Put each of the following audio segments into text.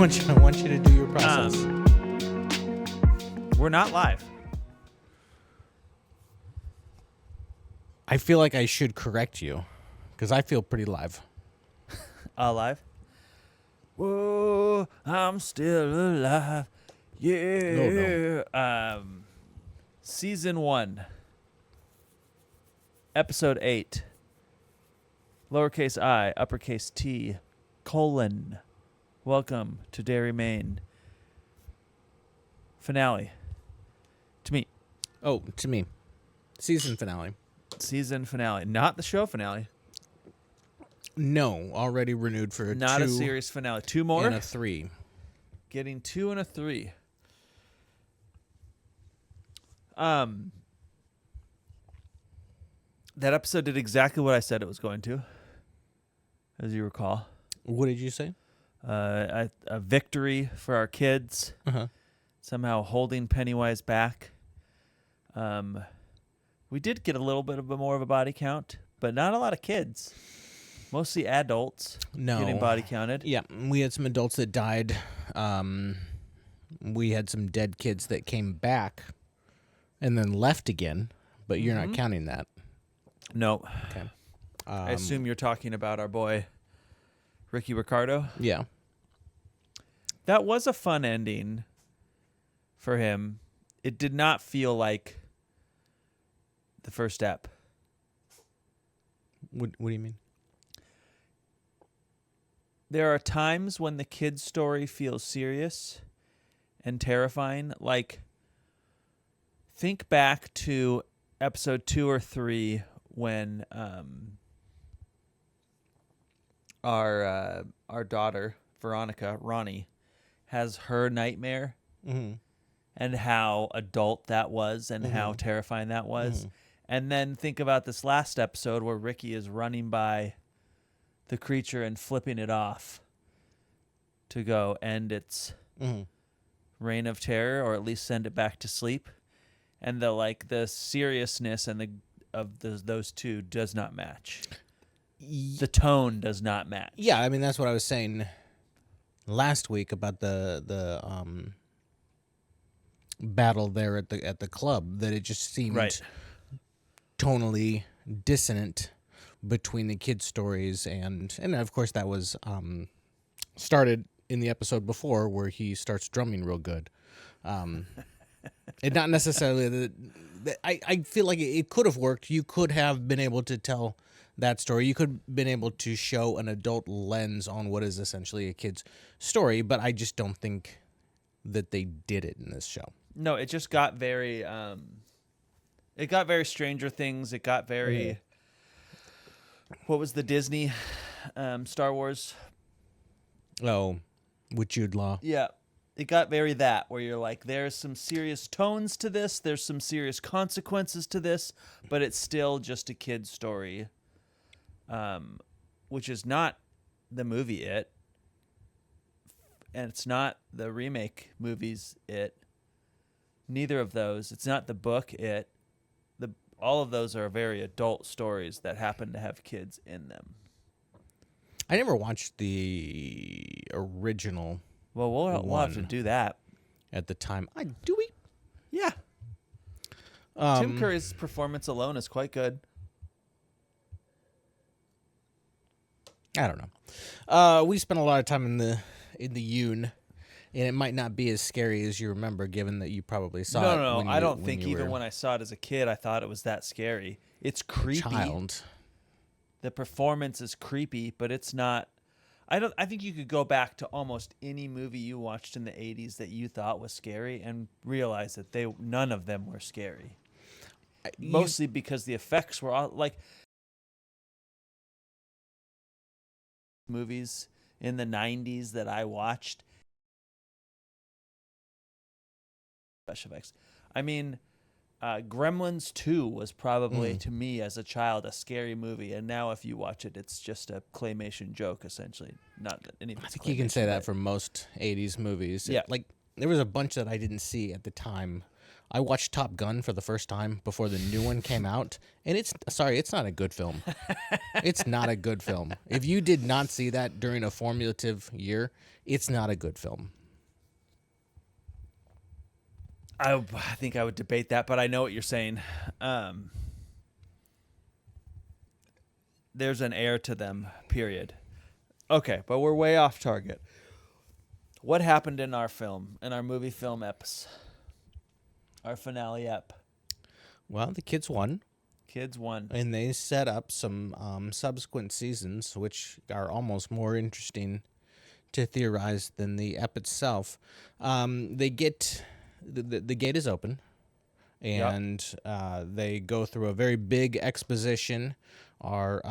want you to do your process. We're not live. I feel like I should correct you because I feel pretty live. Alive. Whoa, I'm still alive. Yeah. No. Season 1. Episode 8. Lowercase I, uppercase T, colon. Welcome to Derry, Maine. Finale. To me. Oh, to me. Season finale. Season finale. Not the show finale. No, already renewed for Not 2 a series finale. 2 more? and a 3. Getting 2 and a 3. That episode did exactly what I said it was going to, as you recall. What did you say? A victory for our kids. Uh-huh. Somehow holding Pennywise back. We did get a little bit of more of a body count, but not a lot of kids. Mostly adults getting body counted. Yeah, we had some adults that died. We had some dead kids that came back and then left again, but you're not counting that. No. Okay. I assume you're talking about our boy, Ricky Ricardo. Yeah. That was a fun ending for him. It did not feel like the first step. What do you mean? There are times when the kid's story feels serious and terrifying. Like, think back to episode 2 or 3 when our daughter, Veronica, Ronnie, has her nightmare and how adult that was and how terrifying that was. And then think about this last episode where Ricky is running by the creature and flipping it off to go end its reign of terror, or at least send it back to sleep. And the seriousness and those two does not match. The tone does not match. Yeah, I mean that's what I was saying last week about the battle there at the club, that it just seemed tonally dissonant between the kids' stories and of course that was started in the episode before where he starts drumming real good. And not necessarily I feel like it could have worked. You could have been able to tell that story. You could have been able to show an adult lens on what is essentially a kid's story, but I just don't think that they did it in this show. No, it just got very Stranger Things. It got very what was the Disney Star Wars? Oh, with Jude Law. Yeah. It got very that, where you're like, there's some serious tones to this, there's some serious consequences to this, but it's still just a kid's story, which is not the movie It, and it's not the remake movies It. Neither of those. It's not the book It. All of those are very adult stories that happen to have kids in them. I never watched the original. Well, we'll have to do that at the time. Do we? Yeah. Tim Curry's performance alone is quite good. I don't know. We spent a lot of time in the Yoon, and it might not be as scary as you remember, given that you probably saw it. No. I don't think even when I saw it as a kid, I thought it was that scary. It's creepy. Child. The performance is creepy, but it's not. I think you could go back to almost any movie you watched in the 80s that you thought was scary and realize that none of them were scary. Mostly because the effects were all like movies in the 90s that I watched. Special effects. I mean, Gremlins 2 was probably, to me as a child, a scary movie. And now if you watch it, it's just a claymation joke, essentially. Not that any of it's I think you can say that for most 80s movies. Yeah. Like, there was a bunch that I didn't see at the time I watched Top Gun for the first time before the new one came out, and it's not a good film. It's not a good film. If you did not see that during a formulative year, it's not a good film. I think I would debate that, but I know what you're saying. There's an air to them, period. Okay, but we're way off target. What happened in our movie film eps? Our finale ep. Well, the kids won. Kids won. And they set up some subsequent seasons, which are almost more interesting to theorize than the ep itself. They get... The gate is open, and they go through a very big exposition. Our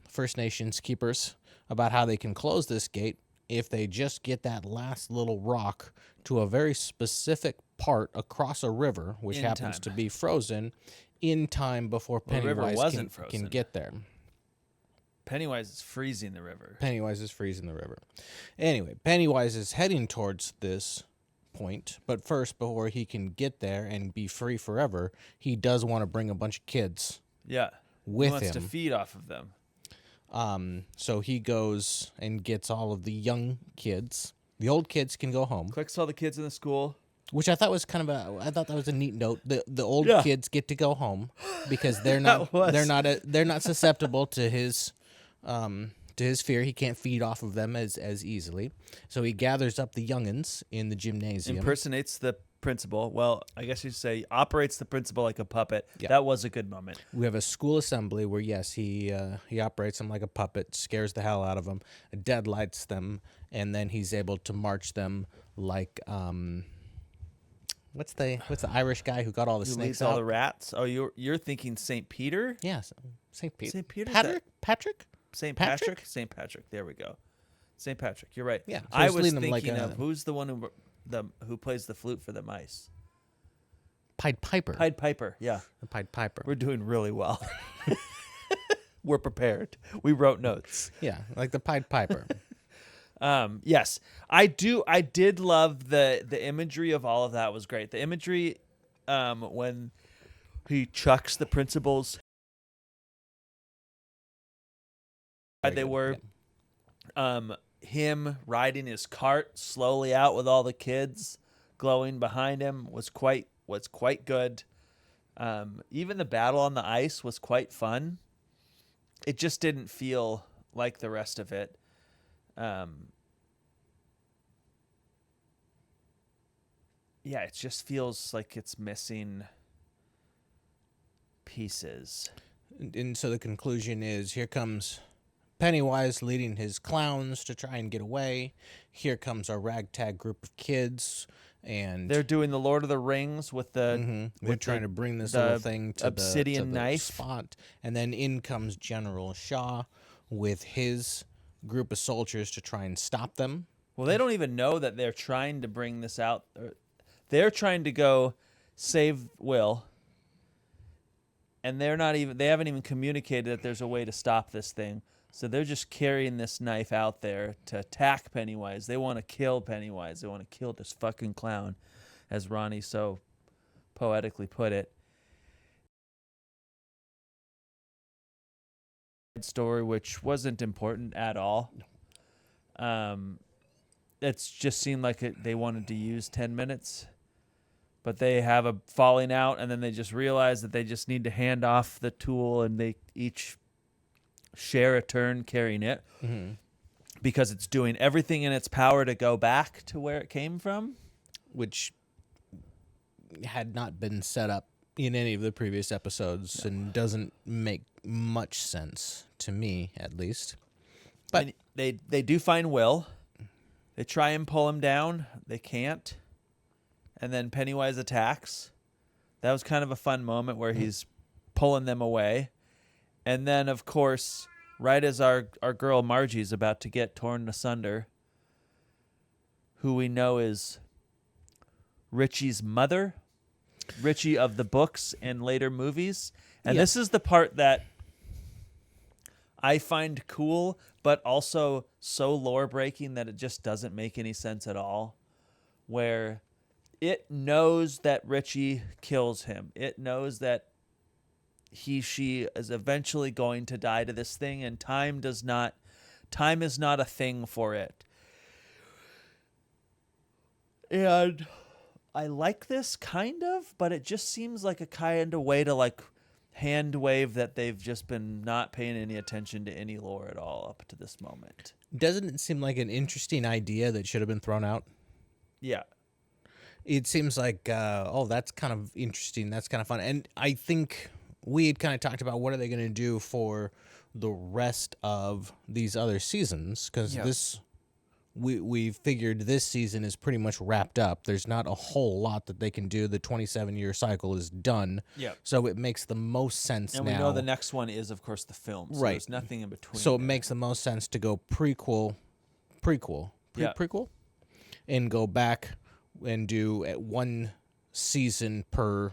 First Nations keepers about how they can close this gate if they just get that last little rock to a very specific part across a river, which happens to be frozen, in time before Pennywise can get there. Pennywise is freezing the river. Anyway, Pennywise is heading towards this point, but first, before he can get there and be free forever, he does want to bring a bunch of kids with him. He wants to feed off of them. So he goes and gets all of the young kids. The old kids can go home. Collects all the kids in the school. Which I thought was I thought that was a neat note. The old kids get to go home because they're not susceptible to his fear. He can't feed off of them as easily. So he gathers up the youngins in the gymnasium. Impersonates the principal. Well, I guess you'd say operates the principal like a puppet. Yeah. That was a good moment. We have a school assembly where, yes, he operates them like a puppet, scares the hell out of them, deadlights them, and then he's able to march them like... What's the Irish guy who got all the snakes out? All the rats? Oh, you're thinking St. Peter? Yeah, St. Peter. St. Peter? Patrick? St. Patrick? St. Patrick. There we go. St. Patrick. You're right. Yeah. So I was thinking of who's the one who plays the flute for the mice? Pied Piper. Pied Piper. Yeah. The Pied Piper. We're doing really well. We're prepared. We wrote notes. Yeah, like the Pied Piper. Yes, I did love the imagery of all of that was great. The imagery, when he chucks the principals, they were, him riding his cart slowly out with all the kids glowing behind him was quite good. Even the battle on the ice was quite fun. It just didn't feel like the rest of it. It just feels like it's missing pieces. And so the conclusion is, here comes Pennywise leading his clowns to try and get away. Here comes our ragtag group of kids, and they're doing the Lord of the Rings with the. They're trying to bring this little thing to obsidian the knife spot, and then in comes General Shaw with his group of soldiers to try and stop them. Well, they don't even know that they're trying to bring this out. They're trying to go save Will, and they haven't even communicated that there's a way to stop this thing. So they're just carrying this knife out there to attack Pennywise. They want to kill Pennywise. They want to kill this fucking clown, as Ronnie so poetically put it. Story which wasn't important at all. It's just seemed like they wanted to use 10 minutes, but they have a falling out, and then they just realize that they just need to hand off the tool, and they each share a turn carrying it, because it's doing everything in its power to go back to where it came from, which had not been set up in any of the previous episodes, and doesn't make much sense to me, at least. But and they do find Will. They try and pull him down. They can't. And then Pennywise attacks. That was kind of a fun moment where he's pulling them away. And then, of course, right as our girl Margie's about to get torn asunder, who we know is Richie's mother, Richie of the books and later movies. And this is the part that I find cool, but also so lore-breaking that it just doesn't make any sense at all. Where it knows that Richie kills him. It knows that she is eventually going to die to this thing, and time is not a thing for it. And I like this kind of, but it just seems like a kind of way to like hand wave that they've just been not paying any attention to any lore at all up to this moment. Doesn't it seem like an interesting idea that should have been thrown out? Yeah. It seems like, that's kind of interesting. That's kind of fun. And I think we had kind of talked about what are they going to do for the rest of these other seasons, because we figured this season is pretty much wrapped up. There's not a whole lot that they can do. The 27-year cycle is done. Yeah. So it makes the most sense and now. And we know the next one is, of course, the film. So right. There's nothing in between. So it makes the most sense to go prequel, and go back and do one season per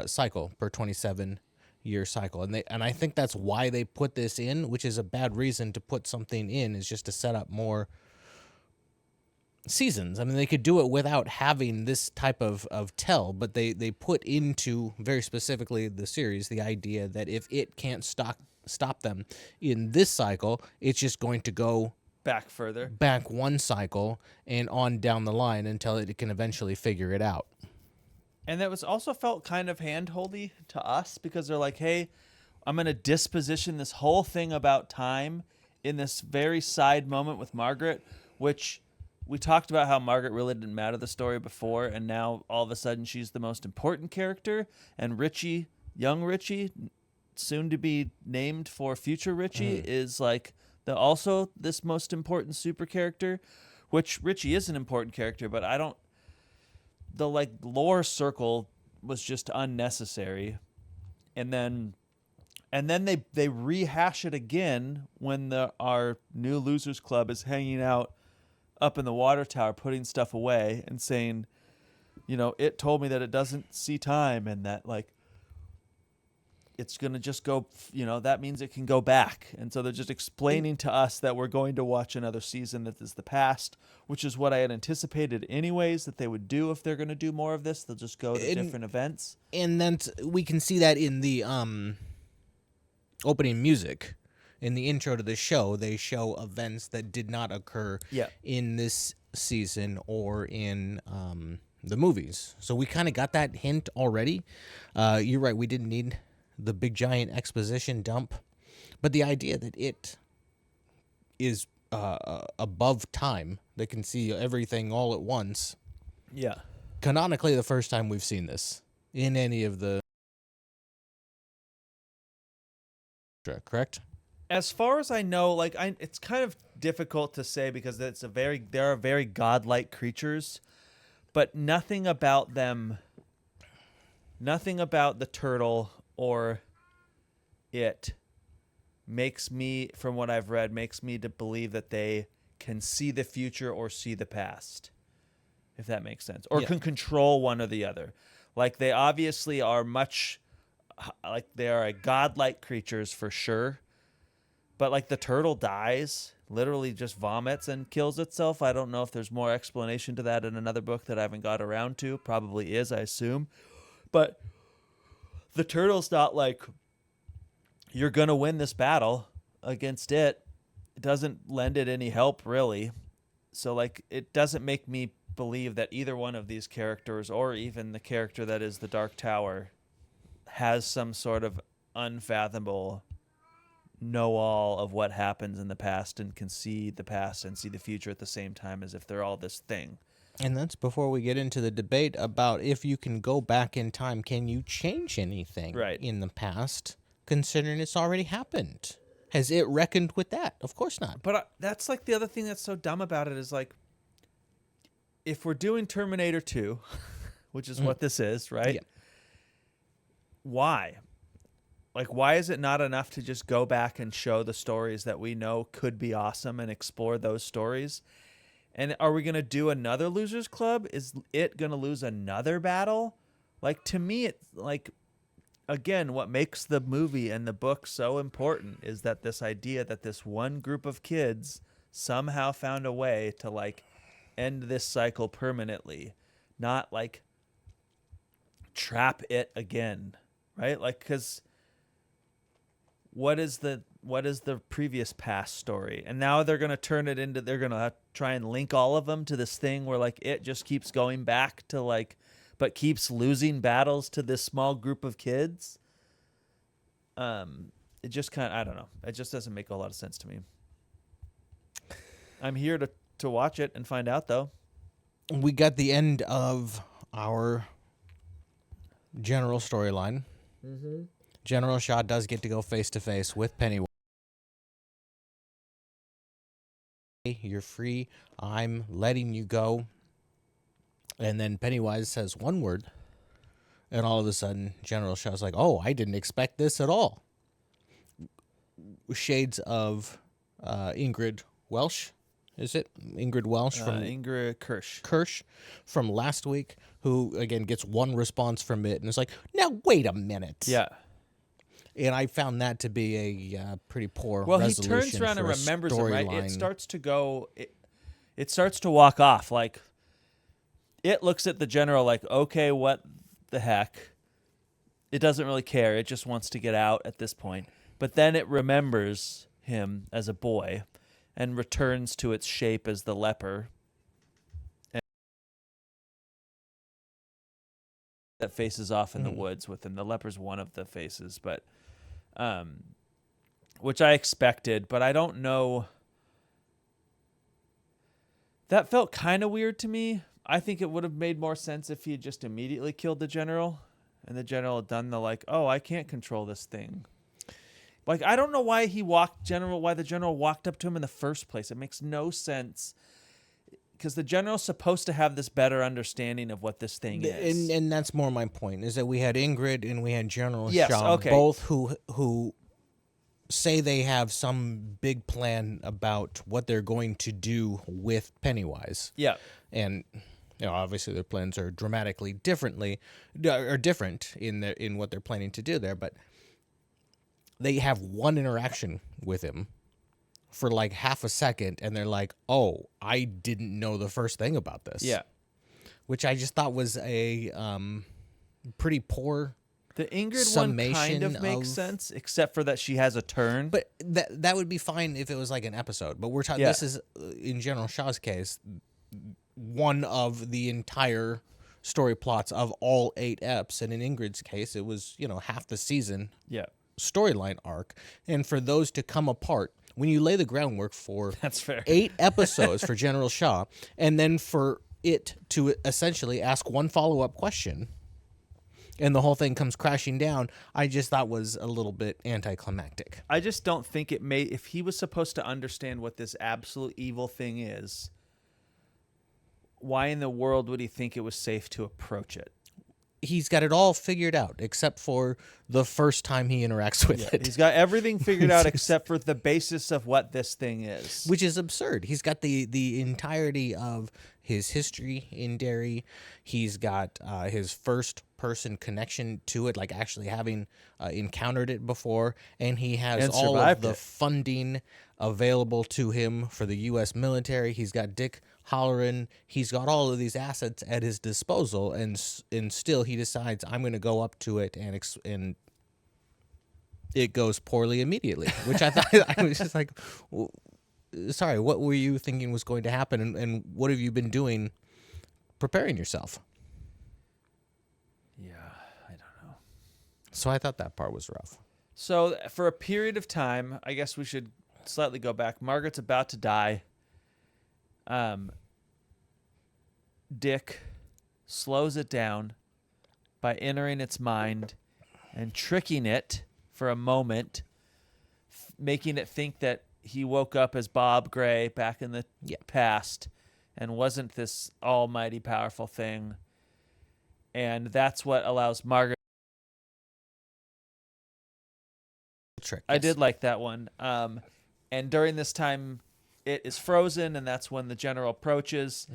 cycle, per 27-year cycle. And I think that's why they put this in, which is a bad reason to put something in, is just to set up more seasons. I mean, they could do it without having this type of tell, but they put into, very specifically the series, the idea that if it can't stop them in this cycle, it's just going to go back one cycle and on down the line until it can eventually figure it out. And that was also felt kind of handholdy to us, because they're like, hey, I'm going to disposition this whole thing about time in this very side moment with Margaret, which we talked about how Margaret really didn't matter the story before, and now all of a sudden she's the most important character, and Richie, young Richie, soon to be named for future Richie, is like also this most important super character, which Richie is an important character, but the like lore circle was just unnecessary. And then they rehash it again when our new Losers Club is hanging out up in the water tower, putting stuff away and saying, it told me that it doesn't see time, and that like it's going to just go, that means it can go back. And so they're just explaining to us that we're going to watch another season that is the past, which is what I had anticipated anyways that they would do if they're going to do more of this. They'll just go to different events. And then we can see that in the opening music. In the intro to the show, they show events that did not occur in this season or in the movies. So we kind of got that hint already. You're right, we didn't need the big giant exposition dump, but the idea that it is above time, that can see everything all at once. Yeah. Canonically, the first time we've seen this in any of the... Correct? As far as I know, it's kind of difficult to say because there are very godlike creatures, but nothing about them, nothing about the turtle or it makes me, from what I've read, makes me to believe that they can see the future or see the past, if that makes sense, or can control one or the other. Like they obviously are they are a godlike creatures for sure. But like the turtle dies, literally just vomits and kills itself. I don't know if there's more explanation to that in another book that I haven't got around to. Probably is, I assume. But the turtle's not like, you're going to win this battle against it. It doesn't lend it any help, really. So like it doesn't make me believe that either one of these characters, or even the character that is the Dark Tower, has some sort of unfathomable know-all of what happens in the past and can see the past and see the future at the same time, as if they're all this thing. And that's before we get into the debate about if you can go back in time, can you change anything in the past, considering it's already happened? Has it reckoned with that? Of course not. But that's like the other thing that's so dumb about it is like, if we're doing Terminator 2, which is what this is, right? Yeah. Why? Like, why is it not enough to just go back and show the stories that we know could be awesome and explore those stories? And are we going to do another Losers Club? Is it going to lose another battle? Like, to me, it's like, again, what makes the movie and the book so important is that this idea that this one group of kids somehow found a way to, like, end this cycle permanently. Not, like, trap it again, right? Like, because what is the previous past story? And now they're going to turn it into, they're going to try and link all of them to this thing where like it just keeps going back to like, but keeps losing battles to this small group of kids. It just kind of, I don't know. It just doesn't make a lot of sense to me. I'm here to watch it and find out, though. We got the end of our general storyline. Mm-hmm. General Shaw does get to go face-to-face with Pennywise. You're free. I'm letting you go. And then Pennywise says one word. And all of a sudden, General Shaw's like, oh, I didn't expect this at all. Shades of Ingrid Welsh. Is it Ingrid Welsh from Ingrid Kirsch? Kirsch from last week, who again gets one response from it, and it's like, now wait a minute. Yeah. And I found that to be a pretty poor. Well, he resolution turns around and remembers it. Right, line. it starts to go. It starts to walk off. Like it looks at the general like, okay, what the heck? It doesn't really care. It just wants to get out at this point. But then it remembers him as a boy and returns to its shape as the leper. And that faces off in the woods with him. The leper's one of the faces, but which I expected, but I don't know. That felt kind of weird to me. I think it would have made more sense if he had just immediately killed the general and the general had done the like, oh, I can't control this thing. Like, I don't know why the general walked up to him in the first place. It makes no sense. Because the general's supposed to have this better understanding of what this thing is. And that's more my point, is that we had Ingrid and we had General Yes, Shaw, okay. both who say they have some big plan about what they're going to do with Pennywise. Yeah. And obviously their plans are dramatically different in what they're planning to do there, but they have one interaction with him for like half a second, and they're like, oh, I didn't know the first thing about this. Yeah. Which I just thought was a pretty poor The Ingrid summation one kind of makes sense, except for that she has a turn. But that would be fine if it was like an episode. But we're talking, this is, in General Shaw's case, one of the entire story plots of all 8 eps. And in Ingrid's case, it was, half the season. Yeah. Storyline arc, and for those to come apart when you lay the groundwork for That's fair. 8 episodes for General Shaw, and then for it to essentially ask one follow-up question and the whole thing comes crashing down, I just thought was a little bit anticlimactic. I just don't think it may, if he was supposed to understand what this absolute evil thing is, why in the world would he think it was safe to approach it? He's got it all figured out, except for the first time he interacts with it. He's got everything figured out except for the basis of what this thing is. Which is absurd. He's got the entirety of his history in Derry. He's got his first-person connection to it, like actually having encountered it before. And he has all of the funding available to him for the U.S. military. He's got Dick Halloran. He's got all of these assets at his disposal, and still he decides, I'm going to go up to it, and it goes poorly immediately, which I thought, I was just like, sorry, what were you thinking was going to happen, and what have you been doing preparing yourself? Yeah, I don't know. So I thought that part was rough. So for a period of time, I guess we should slightly go back. Margaret's about to die. Dick slows it down by entering its mind and tricking it for a moment, making it think that he woke up as Bob Gray back in the past and wasn't this almighty powerful thing. And that's what allows Margaret. Trick. I did like that one. And during this time, it is frozen, and that's when the general approaches.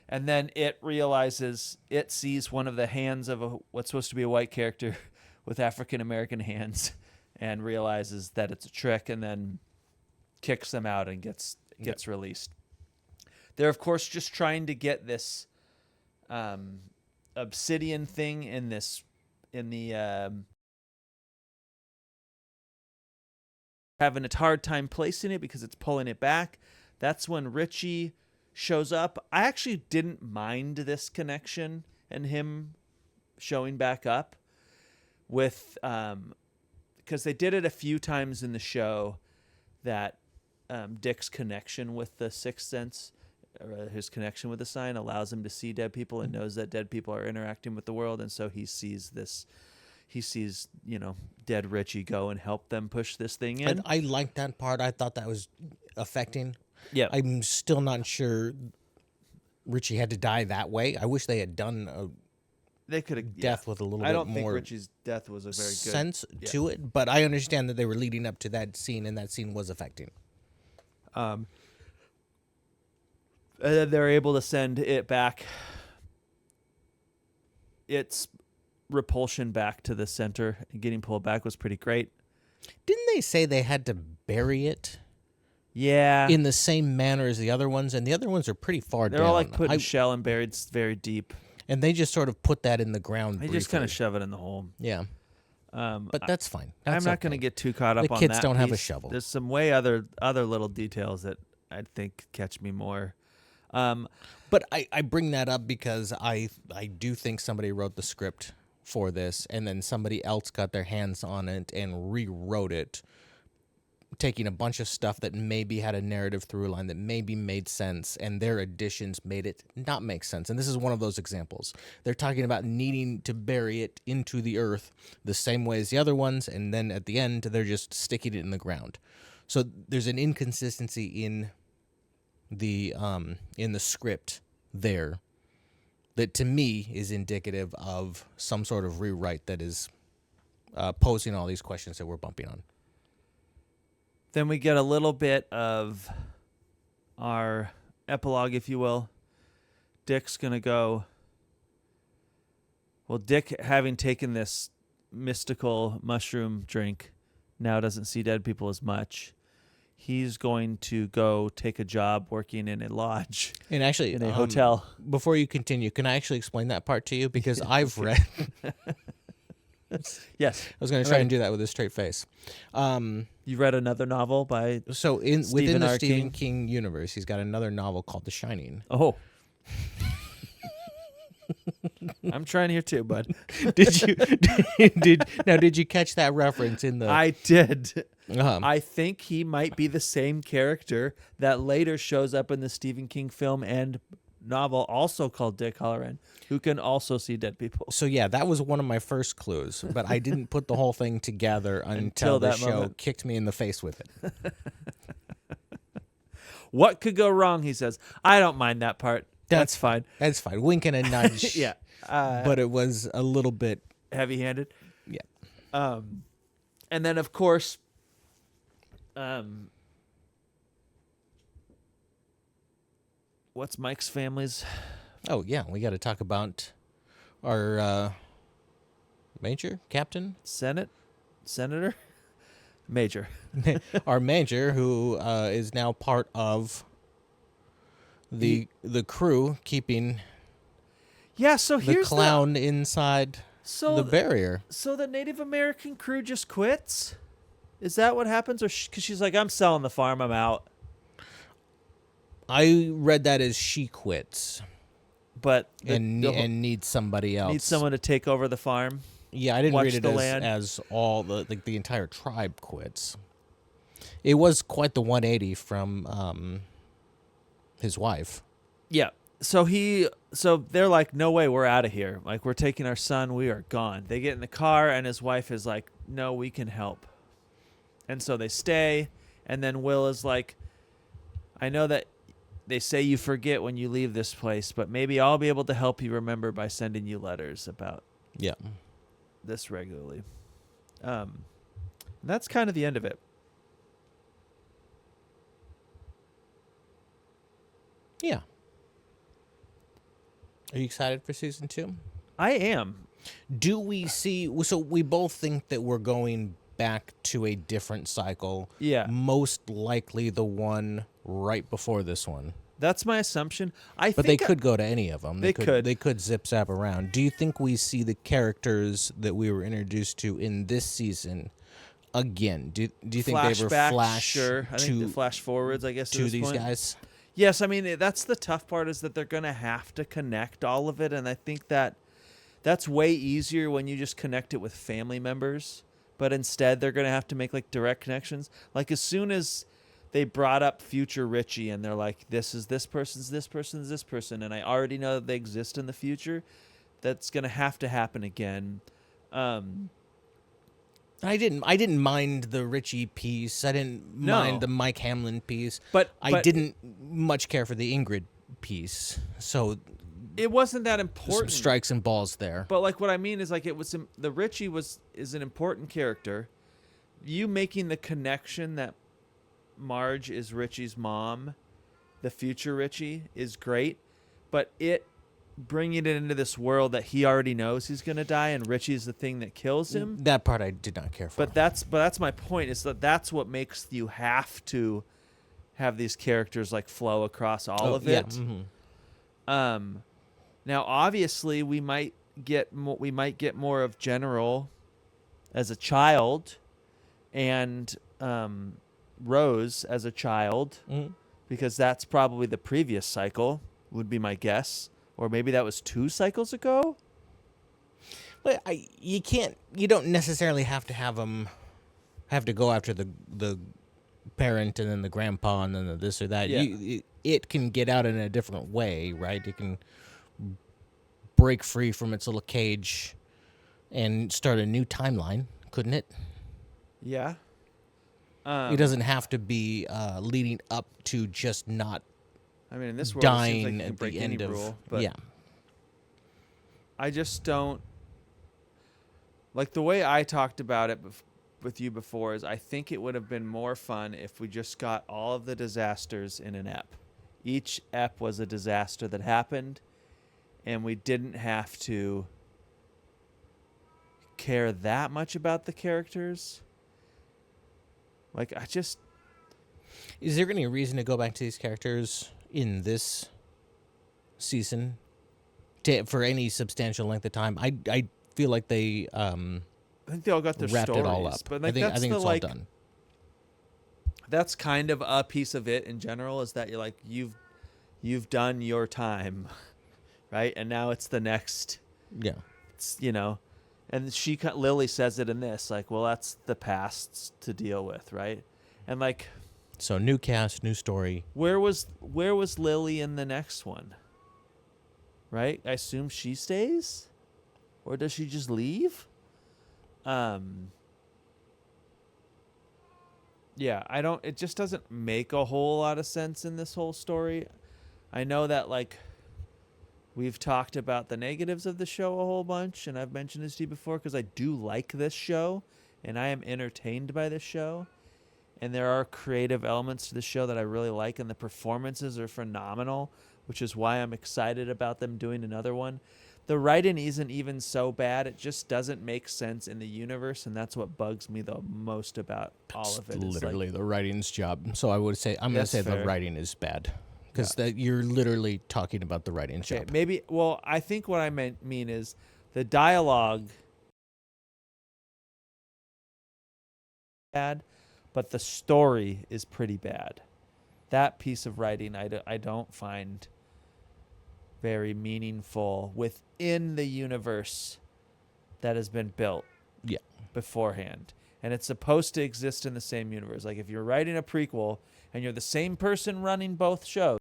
And then it realizes, it sees one of the hands of what's supposed to be a white character with African-American hands and realizes that it's a trick, and then kicks them out and gets released. They're, of course, just trying to get this obsidian thing in this having a hard time placing it because it's pulling it back. That's when Richie shows up. I actually didn't mind this connection and him showing back up with because they did it a few times in the show, that Dick's connection with the sixth sense, or his connection with the sign, allows him to see dead people and knows that dead people are interacting with the world, and so he sees dead Richie go and help them push this thing in. I liked that part. I thought that was affecting. Yeah, I'm still not sure Richie had to die that way. I wish they had done they could have death with a little bit more. I don't think Richie's death was a very good sense to it, but I understand that they were leading up to that scene, and that scene was affecting. And then they're able to send it back. Its repulsion back to the center. Getting pulled back was pretty great. Didn't they say they had to bury it? Yeah. In the same manner as the other ones, and the other ones are pretty far down. They're all like put in shell and buried very deep. And they just sort of put that in the ground. They just kind of shove it in the hole. Yeah. But that's fine. I'm not going to get too caught up on that. The kids don't have a shovel. There's some other little details that I think catch me more. But I bring that up because I do think somebody wrote the script for this, and then somebody else got their hands on it and rewrote it, taking a bunch of stuff that maybe had a narrative through line that maybe made sense, and their additions made it not make sense. And this is one of those examples. They're talking about needing to bury it into the earth the same way as the other ones, and then at the end, they're just sticking it in the ground. So there's an inconsistency in the script there that to me is indicative of some sort of rewrite that is posing all these questions that we're bumping on. Then we get a little bit of our epilogue, if you will. Dick's going to go. Well, Dick, having taken this mystical mushroom drink, now doesn't see dead people as much. He's going to go take a job working in a lodge. And actually, in a hotel. Before you continue, can I actually explain that part to you? Because I've read. Yes. I was going to try and do that with a straight face. You read another novel by within the Stephen King universe, he's got another novel called The Shining. Oh. I'm trying here too, bud. Did you catch that reference in the... I did. Uh-huh. I think he might be the same character that later shows up in the Stephen King film and novel, also called Dick Halloran, who can also see dead people. So yeah, that was one of my first clues, but I didn't put the whole thing together until the show kicked me in the face with it. What could go wrong, he says. I don't mind that part. That's fine. That's fine. Wink and a nudge. Yeah. But it was a little bit... heavy-handed? Yeah. And then, of course... what's Mike's family's? Oh, yeah. We got to talk about our major, captain? Senator? Major. Our major, who is now part of the crew keeping so here's the clown inside the barrier. So the Native American crew just quits? Is that what happens? Or because she's like, I'm selling the farm, I'm out. I read that as she quits, but and needs somebody else. Needs someone to take over the farm. Yeah, I didn't read it as all the entire tribe quits. It was quite the 180 from his wife. Yeah. So they're like, no way, we're out of here. Like, we're taking our son, we are gone. They get in the car, and his wife is like, no, we can help. And so they stay, and then Will is like, I know that they say you forget when you leave this place, but maybe I'll be able to help you remember by sending you letters about this regularly. And that's kind of the end of it. Yeah. Are you excited for season 2? I am. Do we see... So we both think that we're going back to a different cycle. Yeah. Most likely the one right before this one. That's my assumption. But they could go to any of them. They could. They could zip zap around. Do you think we see the characters that we were introduced to in this season again? Do you think they ever flash? Sure. I think the flash forwards, I guess, to these guys. Yes, I mean that's the tough part is that they're gonna have to connect all of it, and I think that's way easier when you just connect it with family members. But instead, they're gonna have to make like direct connections. Like as soon as they brought up future Richie, and they're like, "This is this person's this person's this person," and I already know that they exist in the future. That's gonna have to happen again. I didn't mind the Richie piece. I didn't mind the Mike Hamlin piece. But I didn't much care for the Ingrid piece. So it wasn't that important. Some strikes and balls there. But like what I mean is like it was the Richie is an important character. You making the connection that Marge is Richie's mom, the future Richie, is great, but bringing it into this world that he already knows he's gonna die, and Richie's the thing that kills him. That part I did not care for. But that's my point. Is that's what makes you have to have these characters like flow across all of it. Yeah. Mm-hmm. Now obviously we might get more of General as a child, and Rose as a child, because that's probably the previous cycle, would be my guess. Or maybe that was 2 cycles ago. But you don't necessarily have to have to go after the parent and then the grandpa and then the this or that. Yeah. It can get out in a different way, right? It can break free from its little cage and start a new timeline, couldn't it? Yeah. It doesn't have to be leading up to just not. I mean, in this world, dying it seems like you can at break the any end of rule, but yeah. I just don't like the way I talked about it with you before. Is I think it would have been more fun if we just got all of the disasters in an ep. Each ep was a disaster that happened, and we didn't have to care that much about the characters. Like Is there any reason to go back to these characters in this season for any substantial length of time? I feel like they I think they all got their wrapped stories, it all up. But like, I think it's all done. That's kind of a piece of it in general, is that you're like you've done your time, right? And now it's the next. Yeah. It's, and Lily says it in this, like, well, that's the past to deal with, right? And like, so new cast, new story. Where was Lily in the next one? Right? I assume she stays, or does she just leave? Yeah, I don't. It just doesn't make a whole lot of sense in this whole story. I know that like we've talked about the negatives of the show a whole bunch, and I've mentioned this to you before because I do like this show, and I am entertained by this show. And there are creative elements to the show that I really like, and the performances are phenomenal, which is why I'm excited about them doing another one. The writing isn't even so bad. It just doesn't make sense in the universe, and that's what bugs me the most about all of it. It's literally the writing's job. So I'm going to say the writing is bad, because you're literally talking about the writing's job. Maybe. Well, I think what I mean is the dialogue bad, but the story is pretty bad. That piece of writing I don't find very meaningful within the universe that has been built beforehand. And it's supposed to exist in the same universe. Like if you're writing a prequel and you're the same person running both shows,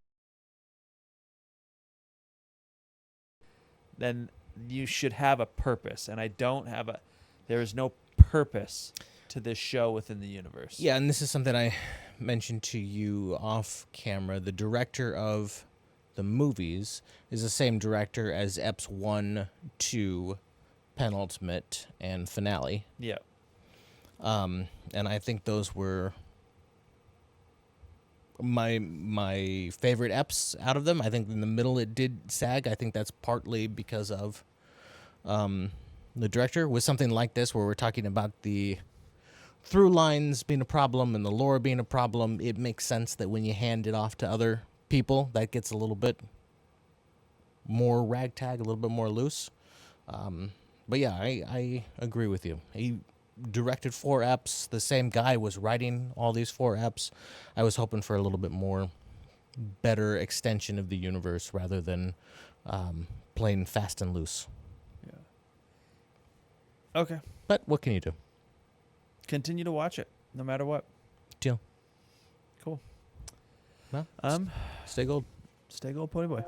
then you should have a purpose. And there is no purpose to this show within the universe. Yeah, and this is something I mentioned to you off camera. The director of the movies is the same director as Eps 1, 2, Penultimate, and Finale. Yeah. And I think those were my favorite Eps out of them. I think in the middle it did sag. I think that's partly because of the director. With something like this where we're talking about the through lines being a problem and the lore being a problem, it makes sense that when you hand it off to other people, that gets a little bit more ragtag, a little bit more loose. But yeah, I agree with you. He directed 4 eps. The same guy was writing all these 4 eps. I was hoping for a little bit more better extension of the universe rather than playing fast and loose. Yeah. Okay. But what can you do? Continue to watch it, no matter what. Deal. Cool. Well, stay gold. Stay gold, Pony Boy.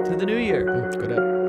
To the new year. Good up.